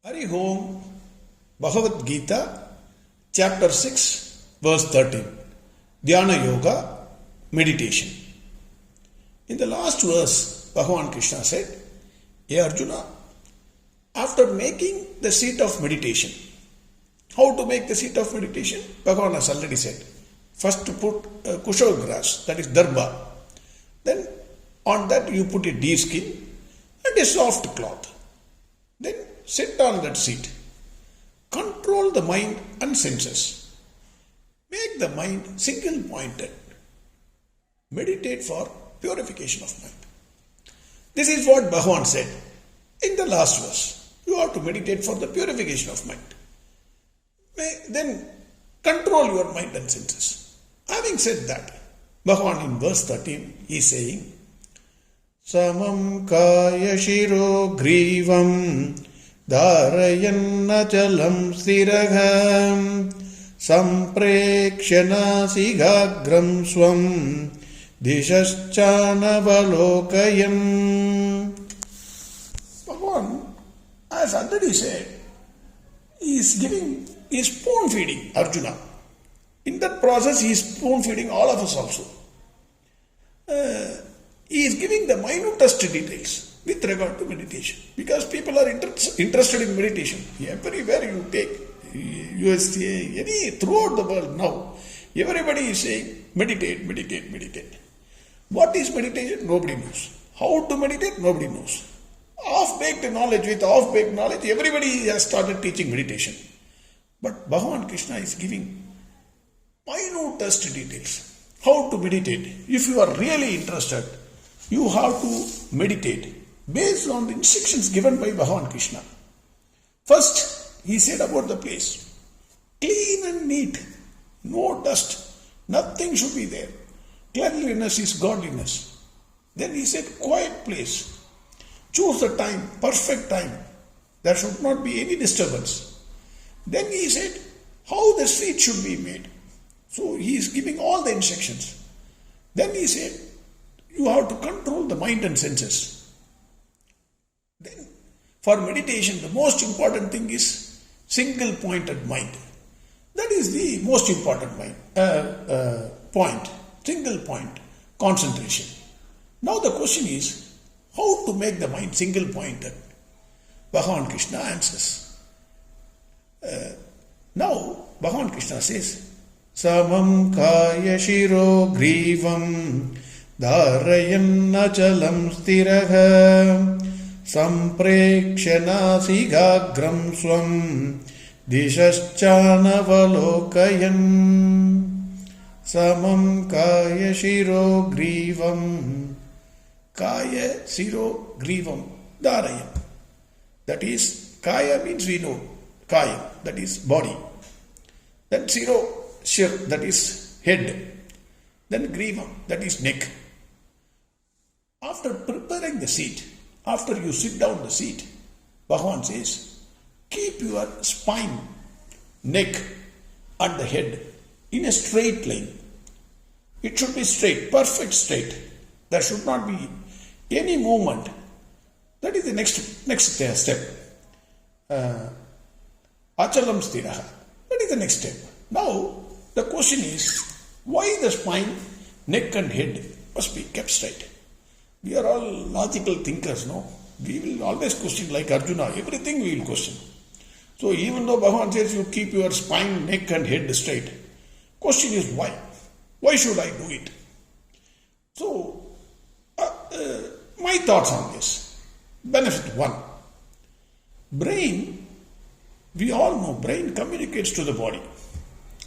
Hari Om, Bhagavad Gita, Chapter 6, Verse 13, Dhyana Yoga, Meditation. In the last verse, Bhagwan Krishna said, Hey Arjuna, after making the seat of meditation, how to make the seat of meditation? Bhagwan has already said. First to put kusha grass, that is darbha. Then on that you put a deer skin and a soft cloth. Then sit on that seat. Control the mind and senses. Make the mind single pointed. Meditate for purification of mind. This is what Bhagwan said in the last verse. You have to meditate for the purification of mind. Then control your mind and senses. Having said that, Bhagwan in verse 13 is saying, Samam kaya shiro grivam dharayanna chalam sthiragam samprekshana sigagram swam dishaschana valokayan. Bhagwan has already said, he is spoon feeding Arjuna. In that process, he is spoon feeding all of us also. He is giving the minutest details with regard to meditation. Because people are interested in meditation. Everywhere you take, USA, throughout the world now, everybody is saying, meditate, meditate, meditate. What is meditation? Nobody knows. How to meditate? Nobody knows. With off-baked knowledge, everybody has started teaching meditation. But Bhagwan Krishna is giving minutest details. How to meditate? If you are really interested, you have to meditate based on the instructions given by Bhagwan Krishna. First, he said about the place. Clean and neat. No dust. Nothing should be there. Cleanliness is godliness. Then he said, quiet place. Choose the time, perfect time. There should not be any disturbance. Then he said, how the seat should be made. So he is giving all the instructions. Then he said, you have to control the mind and senses. Then for meditation, the most important thing is single-pointed mind. That is the most important point. Single point, concentration. Now the question is, how to make the mind single-pointed? Bhagwan Krishna answers. Now, Bhagwan Krishna says, Samam kaya shiro grivam dharayanna chalam sthiraha samprekshana sigagram swam dishaschana valokayan. Samam kaya shiro grivam. Kaya shiro grivam dharayan. That is, kaya means we know. Kaya, that is body. Then shiro, shir, that is head. Then grivam, that is neck. After preparing the seat, after you sit down the seat, Bhagwan says, keep your spine, neck and the head in a straight line. It should be straight, perfect straight. There should not be any movement. That is the next step. Achalam sthiraha. That is the next step. Now, the question is, why the spine, neck and head must be kept straight? We are all logical thinkers, no? We will always question, like Arjuna, everything we will question. So even though Bhagwan says you keep your spine, neck and head straight, question is why? Why should I do it? So, my thoughts on this. Benefit 1. Brain, we all know brain communicates to the body.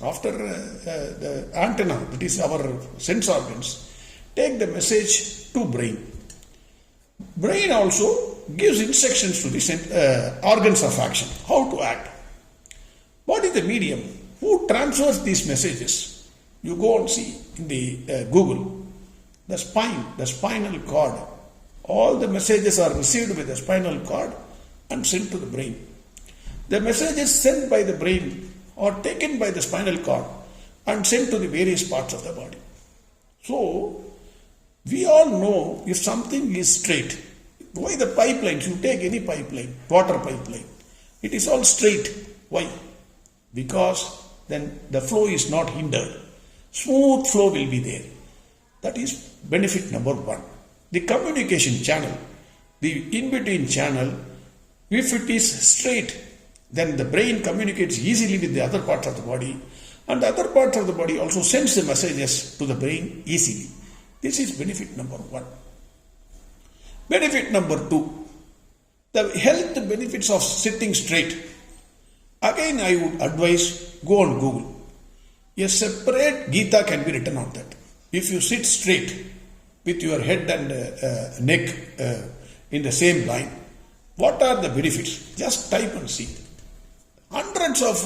After the antenna, that is our sense organs, take the message to brain. Brain also gives instructions to the organs of action, how to act. What is the medium? Who transfers these messages? You go and see in the Google, the spine, the spinal cord. All the messages are received by the spinal cord and sent to the brain. The messages sent by the brain are taken by the spinal cord and sent to the various parts of the body. So, we all know if something is straight, Why the pipelines? You take any pipeline, water pipeline. It is all straight. Why? Because then the flow is not hindered. Smooth flow will be there. That is benefit number one. The communication channel, the in-between channel, if it is straight, then the brain communicates easily with the other parts of the body, and the other parts of the body also sends the messages to the brain easily. This is benefit number one. Benefit number two, the health benefits of sitting straight. Again, I would advise, go on Google. A separate GITA can be written on that. If you sit straight with your head and neck in the same line, what are the benefits? Just type and see. Hundreds of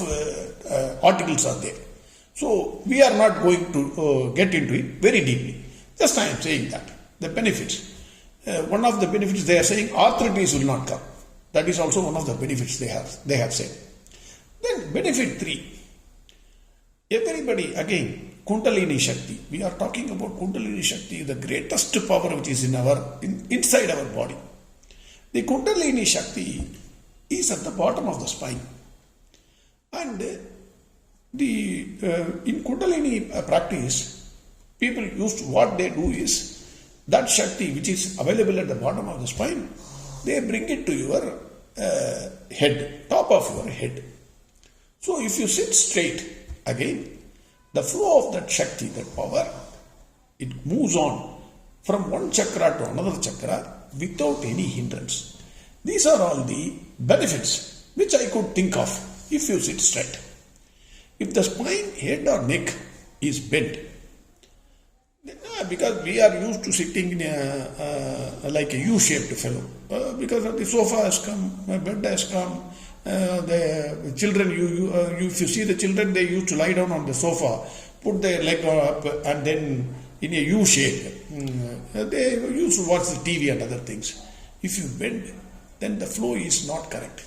articles are there. So we are not going to get into it very deeply. Just I am saying that. The benefits. One of the benefits they are saying arthritis will not come. That is also one of the benefits they have said. Then benefit 3. Everybody, again, Kundalini Shakti. We are talking about Kundalini Shakti, the greatest power which is inside our body. The Kundalini Shakti is at the bottom of the spine. And in Kundalini practice, people what they do is, that Shakti which is available at the bottom of the spine, they bring it to your head, top of your head. So if you sit straight, again, the flow of that Shakti, that power, it moves on from one chakra to another chakra without any hindrance. These are all the benefits which I could think of if you sit straight. If the spine, head or neck is bent, because we are used to sitting in like a U-shaped fellow, because the sofa has come, my bed has come, the children, if you see the children, they used to lie down on the sofa, put their leg up and then in a U shape. They used to watch the TV and other things. If you bend, then the flow is not correct.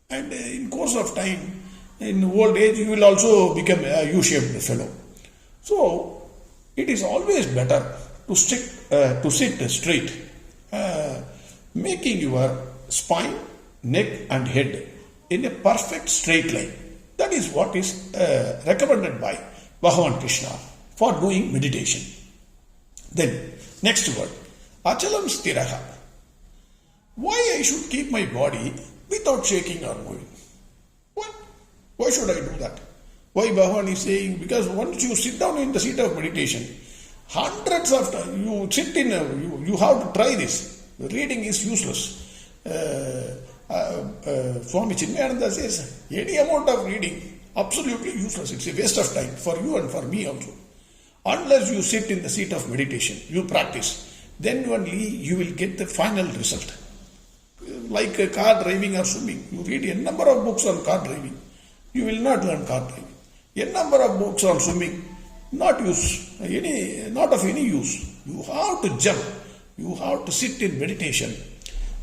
And in course of time, in old age, you will also become a U-shaped fellow. So, it is always better to sit straight, making your spine, neck and head in a perfect straight line. That is what is recommended by Bhagwan Krishna for doing meditation. Then, next word, Achalam Stiraha. Why I should keep my body without shaking or moving? Why should I do that? Why Bhagwan is saying? Because once you sit down in the seat of meditation, hundreds of times you sit in, you have to try this. Reading is useless. Swami Chinmayananda says, any amount of reading, absolutely useless. It's a waste of time for you and for me also. Unless you sit in the seat of meditation, you practice, then only you will get the final result. Like car driving or swimming, you read a number of books on car driving, you will not learn car driving. A number of books on swimming, not of any use. You have to jump, you have to sit in meditation.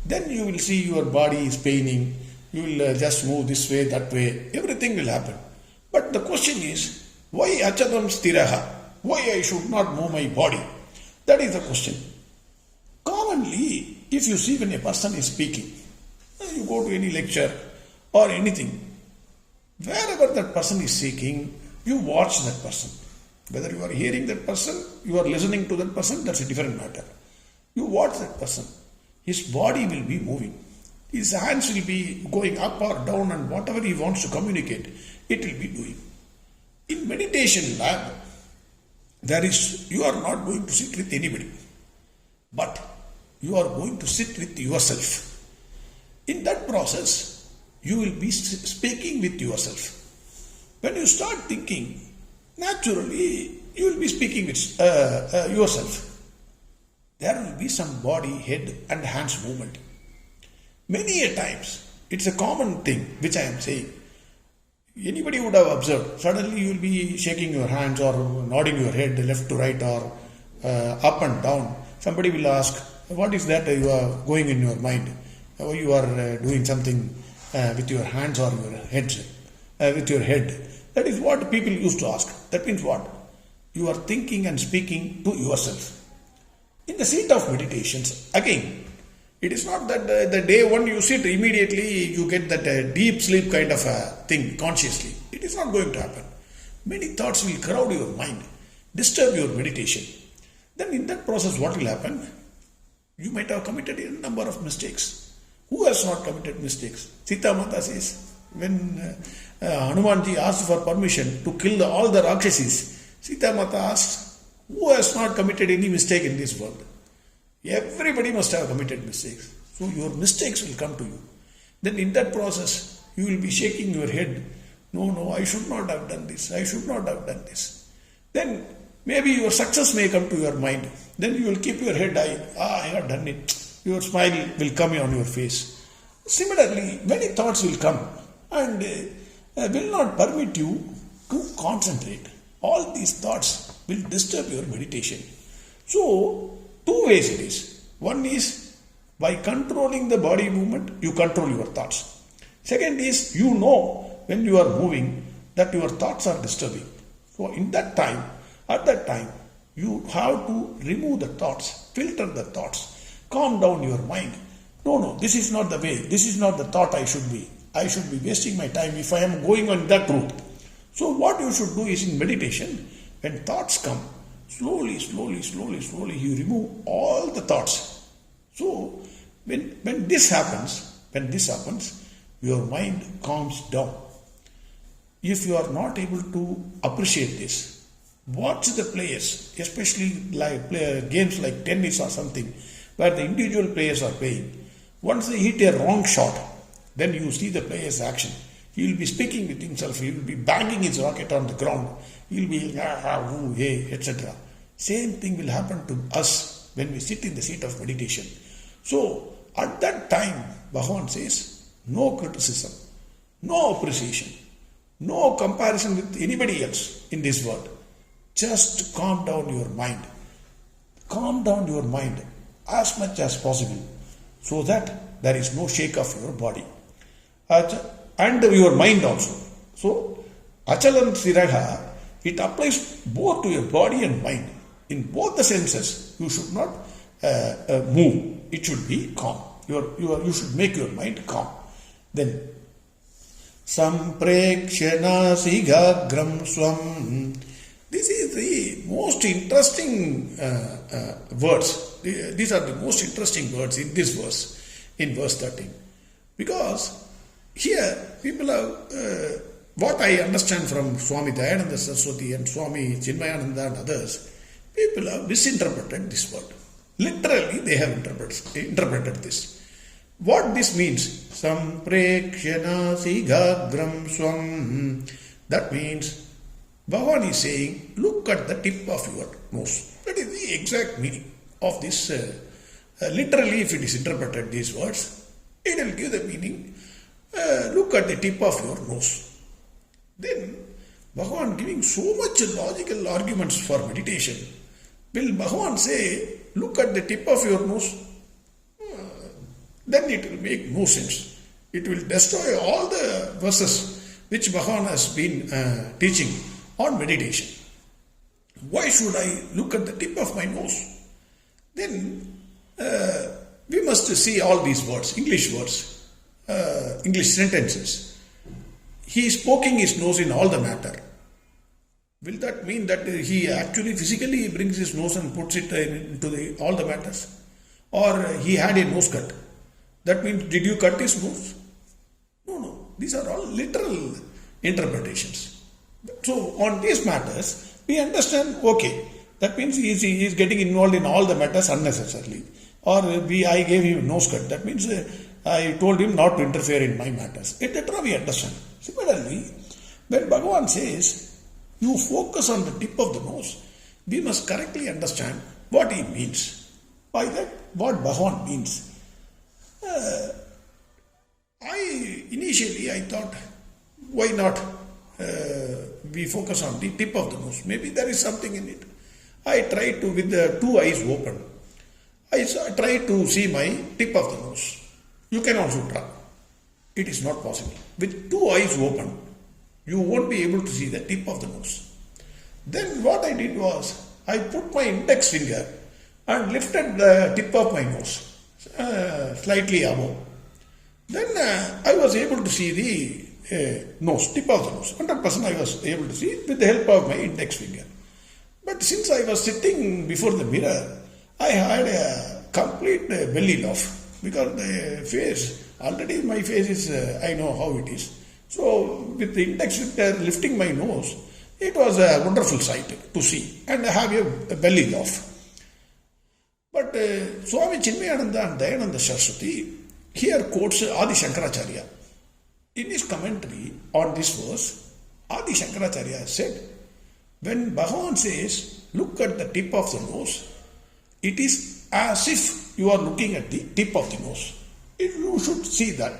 Then you will see your body is paining, you will just move this way, that way, everything will happen. But the question is, why Achadam Stiraha? Why I should not move my body? That is the question. Commonly, if you see when a person is speaking, you go to any lecture or anything, wherever that person is speaking, you watch that person. Whether you are hearing that person, you are listening to that person, that's a different matter. You watch that person. His body will be moving. His hands will be going up or down, and whatever he wants to communicate, it will be doing. In meditation lab, you are not going to sit with anybody, but you are going to sit with yourself. In that process, you will be speaking with yourself. When you start thinking, naturally, you will be speaking with yourself. There will be some body, head and hands movement. Many a times, it's a common thing which I am saying. Anybody would have observed, suddenly you will be shaking your hands or nodding your head left to right or up and down. Somebody will ask, what is that you are going in your mind? Or you are doing something with your hands or your head, with your head. That is what people used to ask. That means what? You are thinking and speaking to yourself. In the seat of meditations, again, It is not that the day one you sit, immediately you get that deep sleep kind of a thing consciously. It is not going to happen. Many thoughts will crowd your mind, disturb your meditation. Then in that process, what will happen? You might have committed a number of mistakes. Who has not committed mistakes? Sita Mata says, when Hanumanji asked for permission to kill all the Rakshasis, Sita Mata asked, who has not committed any mistake in this world? Everybody must have committed mistakes. So your mistakes will come to you. Then in that process, you will be shaking your head. No, I should not have done this. I should not have done this. Then maybe your success may come to your mind. Then you will keep your head high. I have done it. Your smile will come on your face. Similarly, many thoughts will come and will not permit you to concentrate. All these thoughts will disturb your meditation. So, two ways it is. One is by controlling the body movement, you control your thoughts. Second is you know when you are moving that your thoughts are disturbing. So at that time, you have to remove the thoughts, filter the thoughts, calm down your mind. No, this is not the way. This is not the thought I should be. I should be wasting my time if I am going on that route. So what you should do is in meditation, when thoughts come, slowly, you remove all the thoughts. So when this happens, your mind calms down. If you are not able to appreciate this, watch the players, especially like games like tennis or something, where the individual players are playing. Once they hit a wrong shot, then you see the player's action. He will be speaking with himself, he will be banging his racket on the ground, he will be hey, etc. Same thing will happen to us when we sit in the seat of meditation. So, at that time, Bhagwan says, no criticism, no appreciation, no comparison with anybody else in this world. Just calm down your mind. Calm down your mind as much as possible so that there is no shake of your body. And your mind also. So, Achalan Siraha, it applies both to your body and mind. In both the senses, you should not move. It should be calm. You should make your mind calm. Then, Samprekshana sigagram swam. This is the most interesting words. These are the most interesting words in this verse, in verse 13. Because here, people have, what I understand from Swami Dayananda Saraswati and Swami Chinmayananda and others, people have misinterpreted this word. Literally, they have interpreted this. What this means, Samprekshana sigagram swam, that means Bhagwan is saying, look at the tip of your nose. That is the exact meaning of this. Literally, if it is interpreted these words, it will give the meaning, look at the tip of your nose. Then, Bhagwan giving so much logical arguments for meditation. Will Bhagwan say, look at the tip of your nose? Then it will make no sense. It will destroy all the verses which Bhagwan has been teaching on meditation. Why should I look at the tip of my nose? Then we must see all these words, English sentences. He is poking his nose in all the matter. Will that mean that he actually physically brings his nose and puts it into all the matters? Or he had a nose cut? That means, did you cut his nose? No. These are all literal interpretations. So, on these matters, we understand, okay, that means he is getting involved in all the matters unnecessarily. Or I gave him a nose cut. That means I told him not to interfere in my matters. Etc. we understand. Similarly, when Bhagwan says, you focus on the tip of the nose, we must correctly understand what he means. By that, what Bhagwan means. Initially I thought, why not we focus on the tip of the nose? Maybe there is something in it. I tried to, with the two eyes open, I tried to see my tip of the nose. You can also try. It is not possible. With two eyes open, you won't be able to see the tip of the nose. Then what I did was, I put my index finger and lifted the tip of my nose. slightly above. Then I was able to see the nose, tip of the nose. 100% I was able to see with the help of my index finger. But since I was sitting before the mirror, I had a complete belly laugh because the face, already my face is, I know how it is. So with the index finger lifting my nose, it was a wonderful sight to see and have a belly laugh. But Swami Chinmayananda and Dayananda Saraswati here quotes Adi Shankaracharya. In his commentary on this verse, Adi Shankaracharya said, when Bhagwan says, look at the tip of the nose, it is as if you are looking at the tip of the nose. You should see that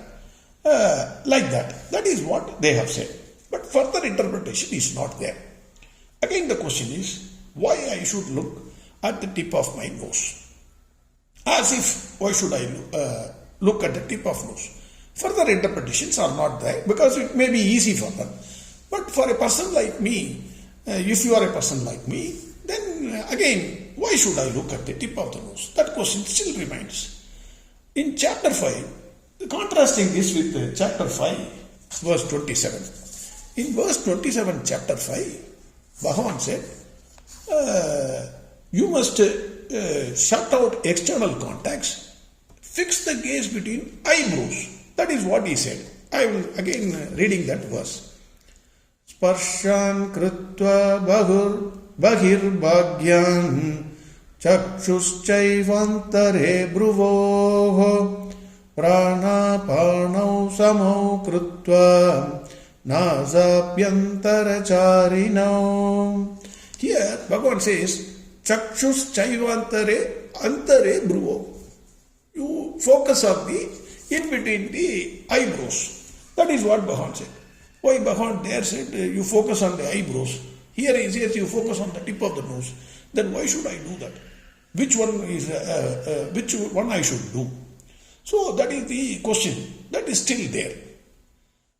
like that. That is what they have said. But further interpretation is not there. Again the question is, why I should look at the tip of my nose? As if, why should I look at the tip of nose? Further interpretations are not there because it may be easy for them. But for a person like me, if you are a person like me, then again, why should I look at the tip of the nose? That question still remains. In chapter 5, contrasting this with chapter 5, verse 27. In verse 27, chapter 5, Bhagwan said, you must shut out external contacts, fix the gaze between eyebrows. That is what he said. I will again reading that verse. Sparshan krutva bahir bhagyam chakshuschaivantare bruvoho prana panau samau krutva nasabhyantaracharinau. Here Bhagwan says, chakshuschaivantare antare bruvo. You focus on the in between the eyebrows. That is what Bhagwan said. Why Bhagwan there said you focus on the eyebrows? Here he says you focus on the tip of the nose. Then why should I do that? Which one I should do? So that is the question. That is still there.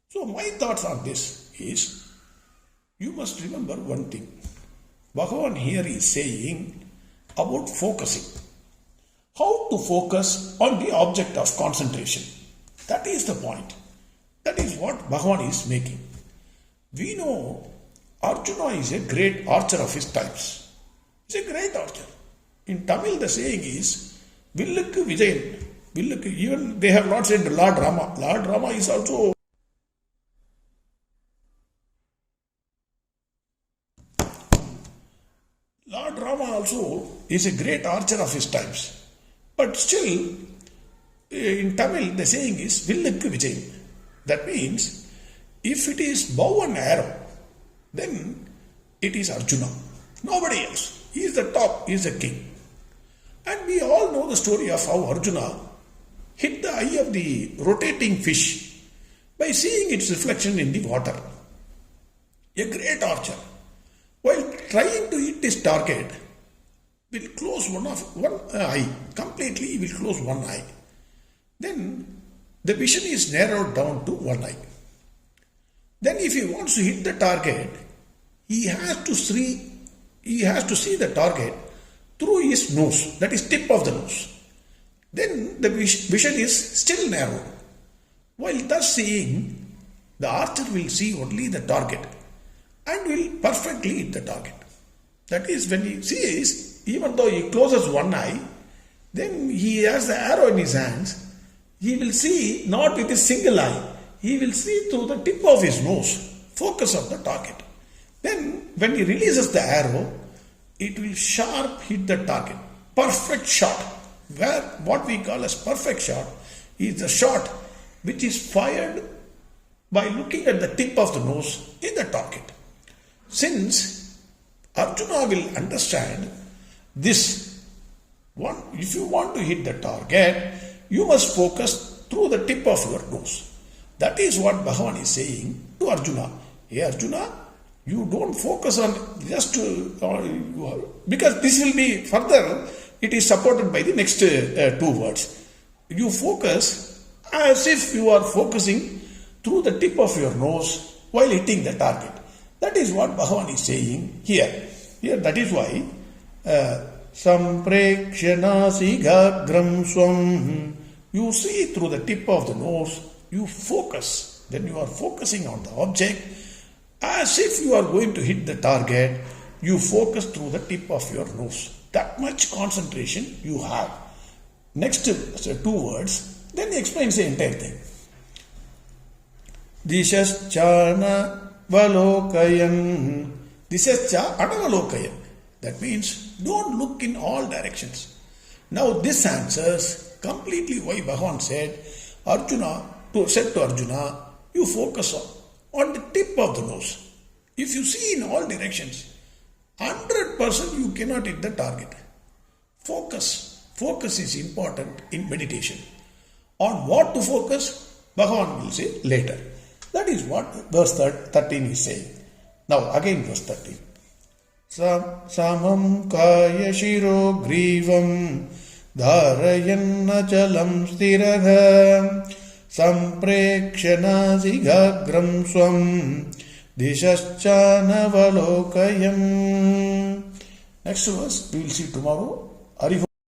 So my thoughts on this is, you must remember one thing. Bhagwan here is saying about focusing. How to focus on the object of concentration. That is the point. That is what Bhagwan is making. We know Arjuna is a great archer of his types. He is a great archer. In Tamil the saying is, Villukku Vijayan. Villukku, even they have not said Lord Rama. Lord Rama is also Lord Rama also is a great archer of his times. But still, in Tamil, the saying is Villukku Vijay. That means, if it is bow and arrow, then it is Arjuna. Nobody else. He is the top, he is the king. And we all know the story of how Arjuna hit the eye of the rotating fish by seeing its reflection in the water. A great archer, while trying to hit his target, will close one eye. Completely he will close one eye. Then the vision is narrowed down to one eye. Then if he wants to hit the target, he has to see the target through his nose, that is tip of the nose. Then the vision is still narrowed. While thus seeing, the archer will see only the target and will perfectly hit the target. That is, when he sees, even though he closes one eye, then he has the arrow in his hands, he will see not with his single eye, he will see through the tip of his nose, focus on the target. Then when he releases the arrow, it will sharp hit the target. Perfect shot. Where what we call as perfect shot is the shot which is fired by looking at the tip of the nose in the target. Since Arjuna will understand this one, if you want to hit the target, you must focus through the tip of your nose. That is what Bhagwan is saying to Arjuna. Hey Arjuna, you don't focus on just because this will be further, it is supported by the next two words. You focus as if you are focusing through the tip of your nose while hitting the target. That is what Bhagwan is saying here. Here that is why Samprekshya nasigagram swam. You see through the tip of the nose, you focus. Then you are focusing on the object as if you are going to hit the target. You focus through the tip of your nose. That much concentration you have. Next two words, then he explains the entire thing. Dishaschana valokayan. Dishascha anavalokayan. That means don't look in all directions. Now this answers completely why Bhagwan said to Arjuna, you focus on the tip of the nose. If you see in all directions, 100% you cannot hit the target. Focus. Focus is important in meditation. On what to focus, Bhagwan will say later. That is what verse 13 is saying. Now again verse 13. Samam kaya shiro grivam dharayanna chalam stiraha samprekshana zigagram swam dishaschana valokayam. Next verse we will see tomorrow.